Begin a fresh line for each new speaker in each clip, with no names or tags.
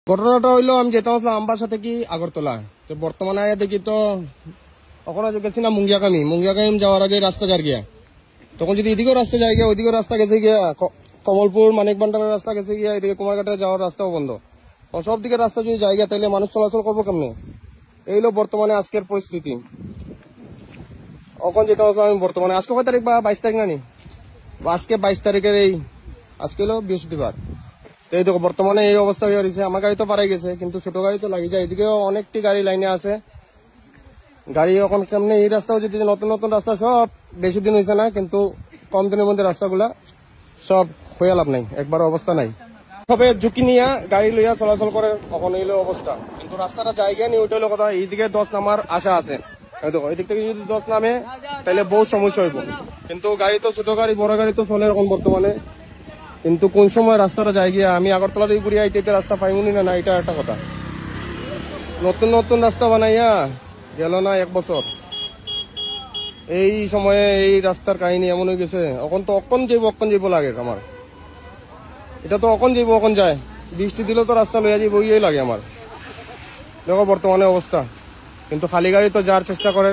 ঘটনাটা হইলো আমি যেতে আসলাম আমবাসা থেকে আগরতলা। তো বর্তমানে আয়া দেখি তো ওখানে গেছি না মুঙ্গিয়াকামি যাওয়ার আগে রাস্তা যার গিয়া, তখন যদি এদিকেও রাস্তা যায় গিয়া, ওইদিকেও রাস্তা গেছে গিয়া, কমলপুর মানিক ভান্ডারের রাস্তা গেছে গিয়া, এদিকে কুমারঘাটে যাওয়ার রাস্তাও বন্ধ। সব দিকে রাস্তা যদি জায়গা তাইলে মানুষ চলাচল করবো কেমনে? এই হলো বর্তমানে আজকের পরিস্থিতি। ওখানে যেতে আসলাম আমি বর্তমানে, আজকে কয় তারিখ বা 22 তারিখ নানি, আজকে 22 তারিখের আজকে হলো বৃহস্পতিবার। এই দেখো বর্তমানে এই অবস্থা হয়ে রয়েছে। আমার গাড়ি তো পারাই গেছে, কিন্তু ছোট গাড়ি তো লাগে যায়। এদিকেও অনেকটি গাড়ি লাইনে আছে। গাড়ি এখন কেমনে এই রাস্তাও যদি নতুন নতুন রাস্তা, সব বেশি দিন হয়েছে না, কিন্তু কম দিনের মধ্যে রাস্তাগুলা সব হয়ে লাভ নাই, একবার অবস্থা নাই। তবে ঝুঁকি নিয়ে গাড়ি লইয়া চলাচল করে কখন হইলে অবস্থা, কিন্তু রাস্তাটা জায়গা নিয়ে ওইটা হলো কথা। এইদিকে 10 নামার আশা আছে, দেখো এদিক থেকে যদি 10 নামে তাহলে বহু সমস্যা হইব। কিন্তু গাড়ি তো ছোট গাড়ি বড় গাড়ি তো চলে এখন বর্তমানে, কিন্তু কোন সময় রাস্তাটা যায় গিয়া আমি আগরতলা দিয়ে ঘুরিয়ে আইতে রাস্তা পাইমুনি না, এটা একটা কথা। নতুন নতুন রাস্তা বানাইয়া গেল না 1 বছর, এই সময়ে এই রাস্তার কাহিনী এমন হয়ে গেছে। এখন তো অকন যাইব লাগে আমার, এটা তো অকন যাইব অকন যায়। বৃষ্টি দিলেও তো রাস্তা লইয়া যাইব, ইয়ে লাগে আমার। দেখো বর্তমানে অবস্থা, কিন্তু খালি গাড়ি তো যাওয়ার চেষ্টা করে,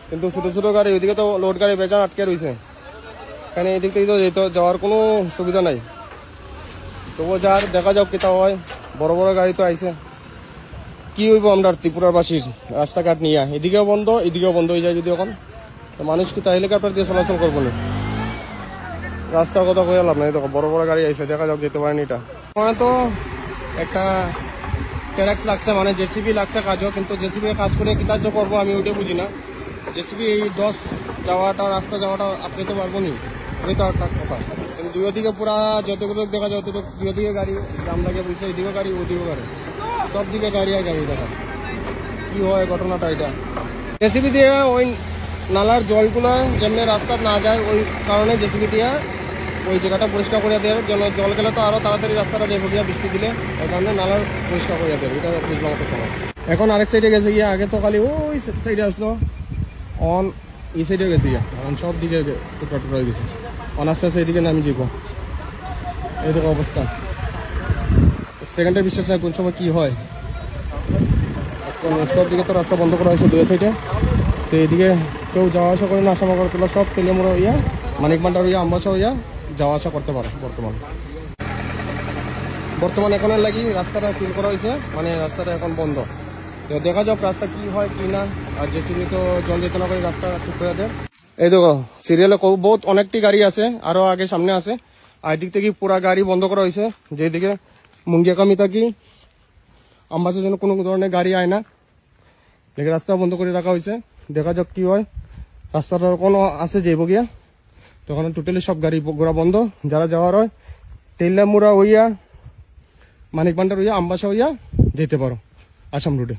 কিন্তু ছোট ছোট গাড়ি ওইদিকে তো লোড গাড়ি বেচান আটকে রয়েছে। এখানে এদিক থেকে তো যাওয়ার কোনো সুবিধা নাই। তবুও যার দেখা যাক কেতা হয়। বড় বড় গাড়ি তো আইছে, কি হইব আমরা ত্রিপুরার বাসীর রাস্তাঘাট নিয়ে? এদিকেও বন্ধ এদিকেও বন্ধ হয়ে যায় যদি এখন, তো মানুষ কি তা হেলিকপ্টার দিয়ে চলাচল করবো না? রাস্তার কথা কয়ে লাভ নাই। দেখো বড় বড় গাড়ি আইছে, দেখা যাক যেতে পারেনি। এটা তো একটা ট্যাক্স লাগছে, মানে জেসিবি লাগছে কাজও, কিন্তু জেসিবি কাজ করে কি কাজ করবো আমি ওইটা বুঝি না। জেসিবি এই 10 যাওয়াটা রাস্তা যাওয়াটা আটকাইতে পারবো নি, ওই তো একটা কথা। কিন্তু দুই দিকে পুরা যতগুলো দেখা যায় অতটুকু, দুই দিকে গাড়ি জাম লাগে বুঝছে, এদিকেও গাড়ি ওদিকেও গাড়ি, সব দিকে গাড়ি আর গাড়ি। দেখা কি হয় ঘটনাটা এটা। জেসিবি দিয়ে ওই নালার জলগুলো যেমনি রাস্তা না যায়, ওই কারণে জেসিবি দিয়ে ওই জায়গাটা পরিষ্কার করে দেওয়ার জন্য। জল গেলে তো আরো তাড়াতাড়ি রাস্তাটা যাইব গিয়া বৃষ্টি দিলে, ওই কারণে নালার পরিষ্কার করে দেবে, এটা বুঝলাম তো সময়। এখন আরেক সাইডে গেছে গিয়া, আগে তো খালি ওই সাইডে আসলো, অন এই সাইডে গেছে গিয়া, এখন সব দিকে টুকরা টুকরা হয়ে গেছে। অন আস্তে আস্তে এদিকে নামি যাব, এই দেখো অবস্থা। সেকেন্ডের বিশ্বাস নাই কোন সময় কি হয়। সব দিকে তো রাস্তা বন্ধ করা হয়েছে দুই সাইডে, তো এদিকে কেউ যাওয়া আসা করে না। আসামা করে তোলা সব তেলেমুড়া হইয়া, মানিক ভান্ডার হইয়া, আমবাসা হইয়া যাওয়া আসা করতে পারে। বর্তমান এখন লাগি রাস্তাটা সিল করা হয়েছে, মানে রাস্তাটা এখন বন্ধ। তো দেখা যাক রাস্তা কি হয় কি না। আর জেসিবি তো জল যেতে না করে রাস্তা ঠিক করে দেয়। এই দেখো সিরিয়ালে বহুত অনেকটি গাড়ি আছে, আরো আগে সামনে আছে। আর এদিক থেকে পুরা গাড়ি বন্ধ করা হয়েছে, যেদিকে মুঙ্গিয়াকামি থাকি আমবাসার জন্য কোনো ধরনের গাড়ি আয় না, দেখে রাস্তা বন্ধ করে রাখা হয়েছে। দেখা যাক কি হয়। রাস্তাটা কোনো আছে যাইব গিয়া, তখন টোটালি সব গাড়ি ঘোড়া বন্ধ। যারা যাওয়ার হয় তেলামুড়া হইয়া, মানিক ভান্ডার হইয়া, আমবাসা হইয়া যেতে পারো আসাম রুটে।